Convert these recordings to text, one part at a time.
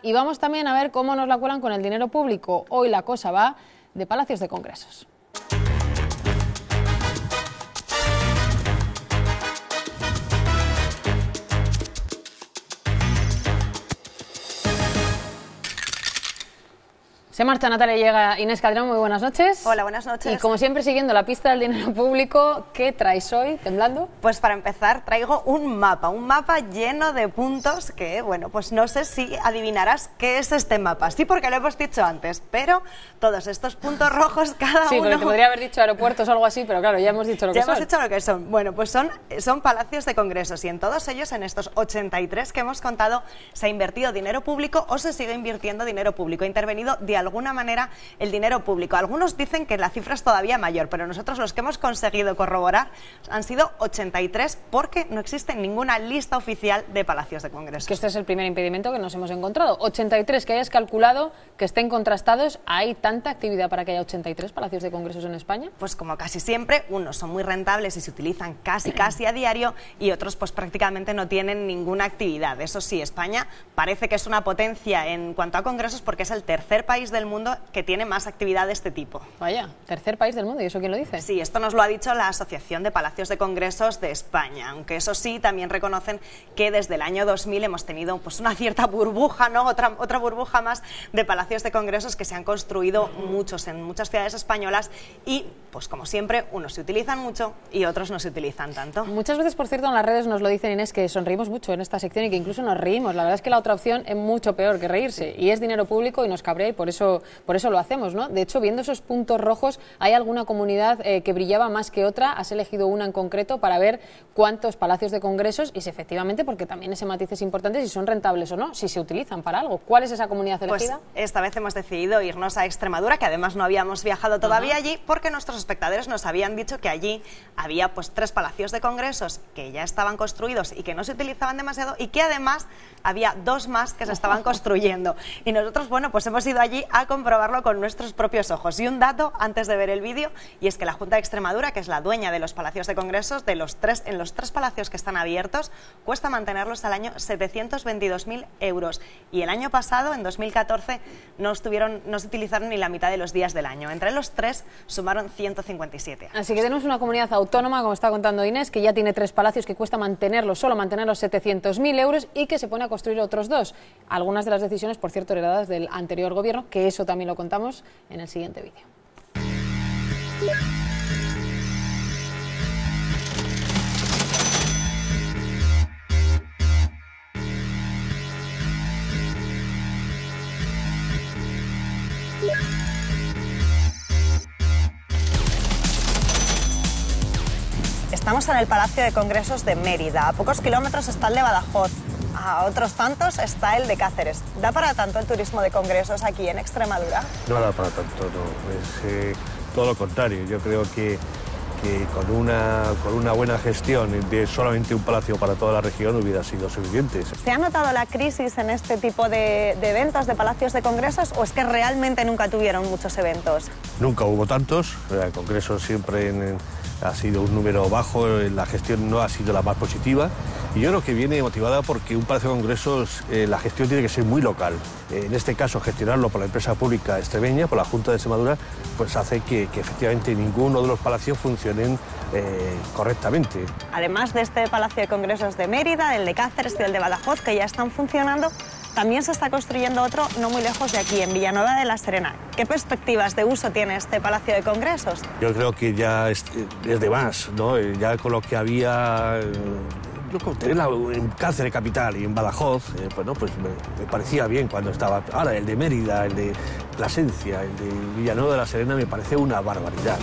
Y vamos también a ver cómo nos la cuelan con el dinero público. Hoy la cosa va de palacios de congresos. Se marcha Natalia y llega Inés Calderón, muy buenas noches. Hola, buenas noches. Y como siempre, siguiendo la pista del dinero público, ¿qué traes hoy, temblando? Pues para empezar traigo un mapa lleno de puntos que, bueno, pues no sé si adivinarás qué es este mapa. Sí, porque lo hemos dicho antes, pero todos estos puntos rojos, cada uno... Sí, porque te podría haber dicho aeropuertos o algo así, pero claro, ya hemos dicho lo que son. Ya hemos dicho lo que son. Bueno, pues son palacios de congresos y en todos ellos, en estos 83 que hemos contado, se ha invertido dinero público o se sigue invirtiendo dinero público. Ha intervenido de alguna manera el dinero público. Algunos dicen que la cifra es todavía mayor, pero nosotros los que hemos conseguido corroborar han sido 83 porque no existe ninguna lista oficial de palacios de congresos. Que este es el primer impedimento que nos hemos encontrado. 83 que hayas calculado, que estén contrastados. ¿Hay tanta actividad para que haya 83 palacios de congresos en España? Pues como casi siempre, unos son muy rentables y se utilizan casi a diario y otros pues prácticamente no tienen ninguna actividad. Eso sí, España parece que es una potencia en cuanto a congresos porque es el tercer país del mundo que tiene más actividad de este tipo. Vaya, tercer país del mundo, ¿y eso quién lo dice? Sí, esto nos lo ha dicho la Asociación de Palacios de Congresos de España, aunque eso sí, también reconocen que desde el año 2000 hemos tenido pues una cierta burbuja, ¿no? Otra burbuja más de palacios de congresos que se han construido muchos en muchas ciudades españolas y, pues como siempre, unos se utilizan mucho y otros no se utilizan tanto. Muchas veces, por cierto, en las redes nos lo dicen, Inés, que sonreímos mucho en esta sección y que incluso nos reímos. La verdad es que la otra opción es mucho peor que reírse y es dinero público y nos cabrea y por eso lo hacemos, ¿no? De hecho, viendo esos puntos rojos, ¿hay alguna comunidad que brillaba más que otra? ¿Has elegido una en concreto para ver cuántos palacios de congresos y si efectivamente, porque también ese matiz es importante, si son rentables o no, si se utilizan para algo? ¿Cuál es esa comunidad elegida? Pues esta vez hemos decidido irnos a Extremadura, que además no habíamos viajado todavía allí, porque nuestros espectadores nos habían dicho que allí había pues 3 palacios de congresos que ya estaban construidos y que no se utilizaban demasiado y que además había 2 más que se estaban construyendo. Y nosotros, bueno, pues hemos ido allí a comprobarlo con nuestros propios ojos. Y un dato antes de ver el vídeo, y es que la Junta de Extremadura, que es la dueña de los palacios de congresos, en los 3 palacios que están abiertos, cuesta mantenerlos al año 722.000 euros. Y el año pasado, en 2014, no se utilizaron ni la mitad de los días del año. Entre los 3 sumaron 157. Así que tenemos una comunidad autónoma, como está contando Inés, que ya tiene 3 palacios que cuesta solo mantenerlos 700.000 euros y que se pone a construir otros 2. Algunas de las decisiones, por cierto, heredadas del anterior gobierno, que eso también lo contamos en el siguiente vídeo. Estamos en el Palacio de Congresos de Mérida. A pocos kilómetros está el de Badajoz. A otros tantos está el de Cáceres. ¿Da para tanto el turismo de congresos aquí en Extremadura? No da para tanto, no. Es todo lo contrario. Yo creo que con una buena gestión de solamente un palacio para toda la región hubiera sido suficiente. ¿Se ha notado la crisis en este tipo de eventos, de palacios de congresos, o es que realmente nunca tuvieron muchos eventos? Nunca hubo tantos. El congreso siempre ha sido un número bajo, la gestión no ha sido la más positiva y yo creo que viene motivada porque un palacio de congresos, la gestión tiene que ser muy local. En este caso, gestionarlo por la empresa pública extremeña, por la Junta de Extremadura, pues hace que efectivamente ninguno de los palacios funcionen correctamente. Además de este Palacio de Congresos de Mérida, el de Cáceres y el de Badajoz, que ya están funcionando, también se está construyendo otro no muy lejos de aquí, en Villanueva de la Serena. ¿Qué perspectivas de uso tiene este Palacio de Congresos? Yo creo que ya es de más, ¿no? Ya con lo que había... tenerla en Cáceres capital y en Badajoz, pues me parecía bien cuando estaba. Ahora el de Mérida, el de Plasencia, el de Villanueva de la Serena me parece una barbaridad.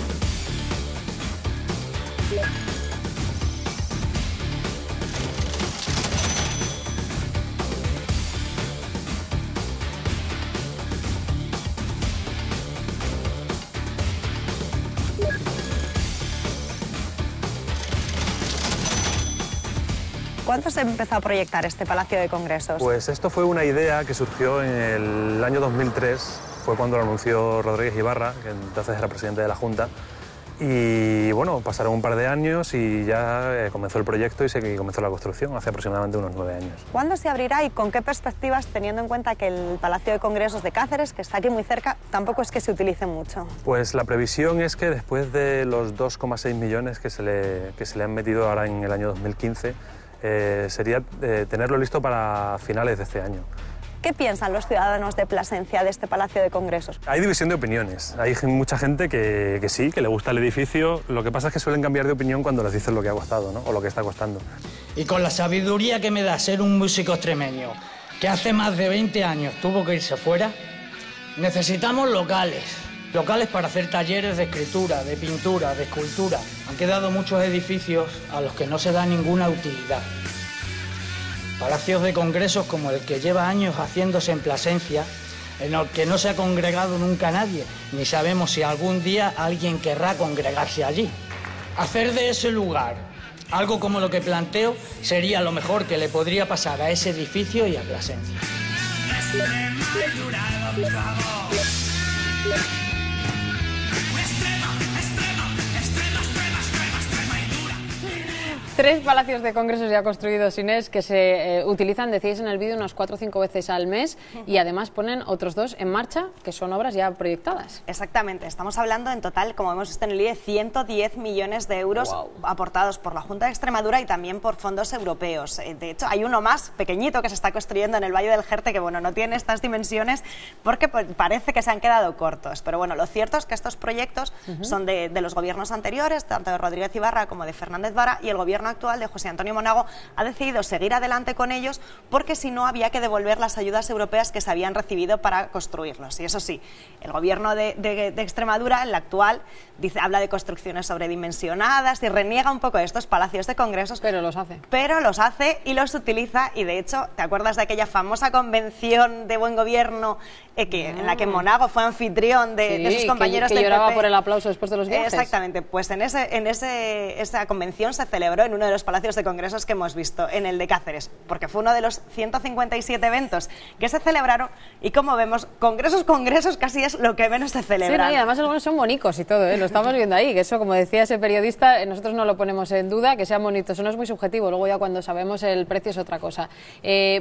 ¿Cuándo se empezó a proyectar este Palacio de Congresos? Pues esto fue una idea que surgió en el año 2003, fue cuando lo anunció Rodríguez Ibarra, que entonces era presidente de la Junta, Y bueno, pasaron un par de años y ya comenzó el proyecto y comenzó la construcción hace aproximadamente unos 9 años. ¿Cuándo se abrirá y con qué perspectivas, teniendo en cuenta que el Palacio de Congresos de Cáceres, que está aquí muy cerca, tampoco es que se utilice mucho? Pues la previsión es que después de los 2,6 millones que se le han metido ahora en el año 2015, sería tenerlo listo para finales de este año. ¿Qué piensan los ciudadanos de Plasencia de este Palacio de Congresos? Hay división de opiniones. Hay mucha gente que sí, que le gusta el edificio. Lo que pasa es que suelen cambiar de opinión cuando les dicen lo que ha costado, ¿no? O lo que está costando. Y con la sabiduría que me da ser un músico extremeño, que hace más de 20 años tuvo que irse fuera, necesitamos locales. Locales para hacer talleres de escritura, de pintura, de escultura. Han quedado muchos edificios a los que no se da ninguna utilidad. Palacios de congresos como el que lleva años haciéndose en Plasencia, en el que no se ha congregado nunca nadie, ni sabemos si algún día alguien querrá congregarse allí. Hacer de ese lugar algo como lo que planteo sería lo mejor que le podría pasar a ese edificio y a Plasencia. 3 palacios de congresos ya construidos, Inés, que se utilizan, decíais en el vídeo, unas 4 o 5 veces al mes, y además ponen otros 2 en marcha, que son obras ya proyectadas. Exactamente, estamos hablando en total, como hemos visto en el vídeo, de 110 millones de euros aportados por la Junta de Extremadura y también por fondos europeos. De hecho, hay uno más pequeñito que se está construyendo en el Valle del Jerte, que bueno, no tiene estas dimensiones porque parece que se han quedado cortos. Pero bueno, lo cierto es que estos proyectos son de los gobiernos anteriores, tanto de Rodríguez Ibarra como de Fernández Vara, y el gobierno actual de José Antonio Monago ha decidido seguir adelante con ellos porque si no había que devolver las ayudas europeas que se habían recibido para construirlos. Y eso sí, el gobierno de Extremadura, el actual, habla de construcciones sobredimensionadas y reniega un poco de estos palacios de congresos. Pero los hace. Pero los hace y los utiliza, y de hecho, ¿te acuerdas de aquella famosa convención de buen gobierno en la que Monago fue anfitrión de sus compañeros que de lloraba PP? Por el aplauso después de los viajes. Exactamente, pues esa convención se celebró en uno de los palacios de congresos que hemos visto, en el de Cáceres, porque fue uno de los 157 eventos que se celebraron, y como vemos, congresos casi es lo que menos se celebran. Sí, no, y además algunos son bonicos y todo, lo estamos viendo ahí, que eso, como decía ese periodista, nosotros no lo ponemos en duda, que sean bonitos, eso no es muy subjetivo, luego ya cuando sabemos el precio es otra cosa.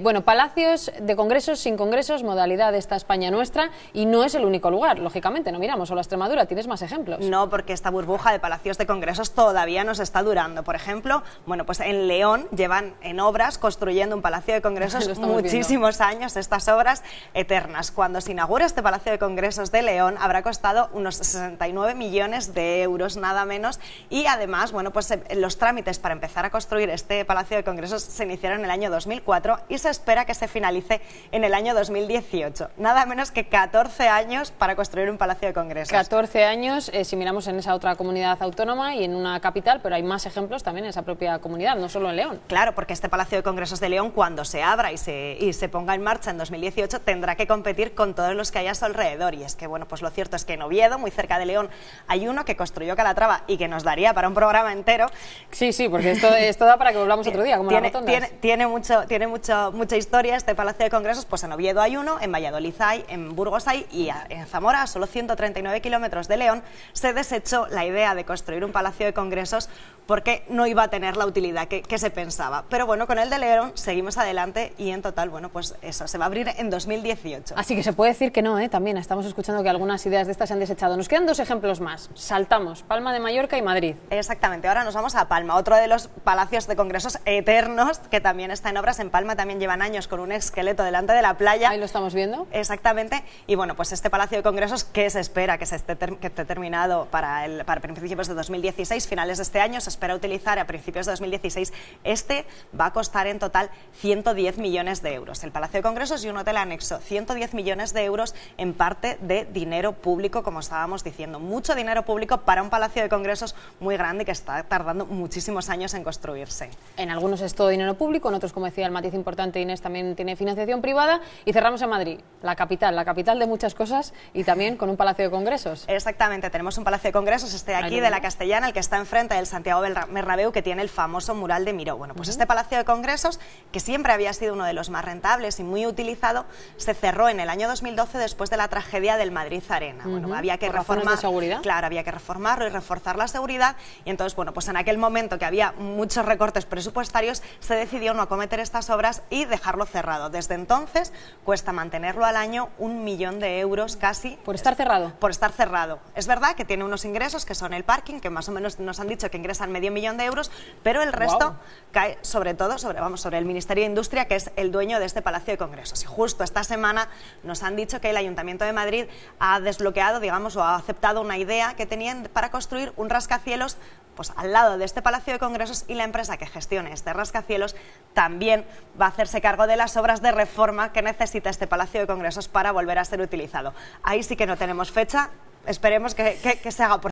Bueno, palacios de congresos, sin congresos, modalidad de esta España nuestra, y no es el único lugar, lógicamente, no miramos solo a Extremadura, tienes más ejemplos. No, porque esta burbuja de palacios de congresos todavía nos está durando. Por ejemplo, bueno, pues en León llevan en obras construyendo un palacio de congresos muchísimos años, estas obras eternas. Cuando se inaugure este palacio de congresos de León habrá costado unos 69 millones de euros, nada menos, y además, bueno, pues los trámites para empezar a construir este palacio de congresos se iniciaron en el año 2004 y se espera que se finalice en el año 2018. Nada menos que 14 años para construir un palacio de congresos. 14 años, si miramos en esa otra comunidad autónoma y en una capital, pero hay más ejemplos también en esa propia comunidad, no solo en León. Claro, porque este Palacio de Congresos de León, cuando se abra y se ponga en marcha en 2018, tendrá que competir con todos los que hay a su alrededor. Y es que, bueno, pues lo cierto es que en Oviedo, muy cerca de León, hay uno que construyó Calatrava y que nos daría para un programa entero. Sí, porque esto da para que volvamos otro día, como las rotondas. Tiene mucha historia este Palacio de Congresos. Pues en Oviedo hay uno, en Valladolid hay, en Burgos hay, y en Zamora, a solo 139 kilómetros de León, se desechó la idea de construir un Palacio de Congresos porque no iba a tener la utilidad que se pensaba. Pero bueno, con el de León seguimos adelante y en total, bueno, pues eso, se va a abrir en 2018. Así que se puede decir que no, también estamos escuchando que algunas ideas de estas se han desechado. Nos quedan 2 ejemplos más. Saltamos, Palma de Mallorca y Madrid. Exactamente, ahora nos vamos a Palma, otro de los palacios de congresos eternos que también está en obras. En Palma también llevan años con un esqueleto delante de la playa. Ahí lo estamos viendo. Exactamente, y bueno, pues este palacio de congresos que se espera que esté terminado para principios de 2016, finales de este año, se espera utilizar a principios de 2016. Este va a costar en total 110 millones de euros. El Palacio de Congresos y un hotel anexo, 110 millones de euros en parte de dinero público, como estábamos diciendo. Mucho dinero público para un Palacio de Congresos muy grande que está tardando muchísimos años en construirse. En algunos es todo dinero público, en otros, como decía el matiz importante Inés, también tiene financiación privada. Y cerramos en Madrid, la capital de muchas cosas, y también con un Palacio de Congresos. Exactamente, tenemos un Palacio de Congresos, aquí de la Castellana, el que está enfrente del Santiago Bernabéu, que tiene el famoso mural de Miró. Bueno, pues este Palacio de Congresos, que siempre había sido uno de los más rentables y muy utilizado, se cerró en el año 2012 después de la tragedia del Madrid Arena. Bueno, había que reformar, de seguridad. Claro, había que reformarlo y reforzar la seguridad, y entonces, bueno, pues en aquel momento que había muchos recortes presupuestarios, se decidió no acometer estas obras y dejarlo cerrado. Desde entonces cuesta mantenerlo al año 1 millón de euros casi. ¿Por estar cerrado? Por estar cerrado. Es verdad que tiene unos ingresos que son el parking, que más o menos nos han dicho que ingresan medio millón de euros, pero el resto cae sobre todo sobre el Ministerio de Industria, que es el dueño de este Palacio de Congresos. Y justo esta semana nos han dicho que el Ayuntamiento de Madrid ha desbloqueado, digamos, o ha aceptado una idea que tenían para construir un rascacielos pues al lado de este Palacio de Congresos, y la empresa que gestione este rascacielos también va a hacerse cargo de las obras de reforma que necesita este Palacio de Congresos para volver a ser utilizado. Ahí sí que no tenemos fecha, esperemos que se haga por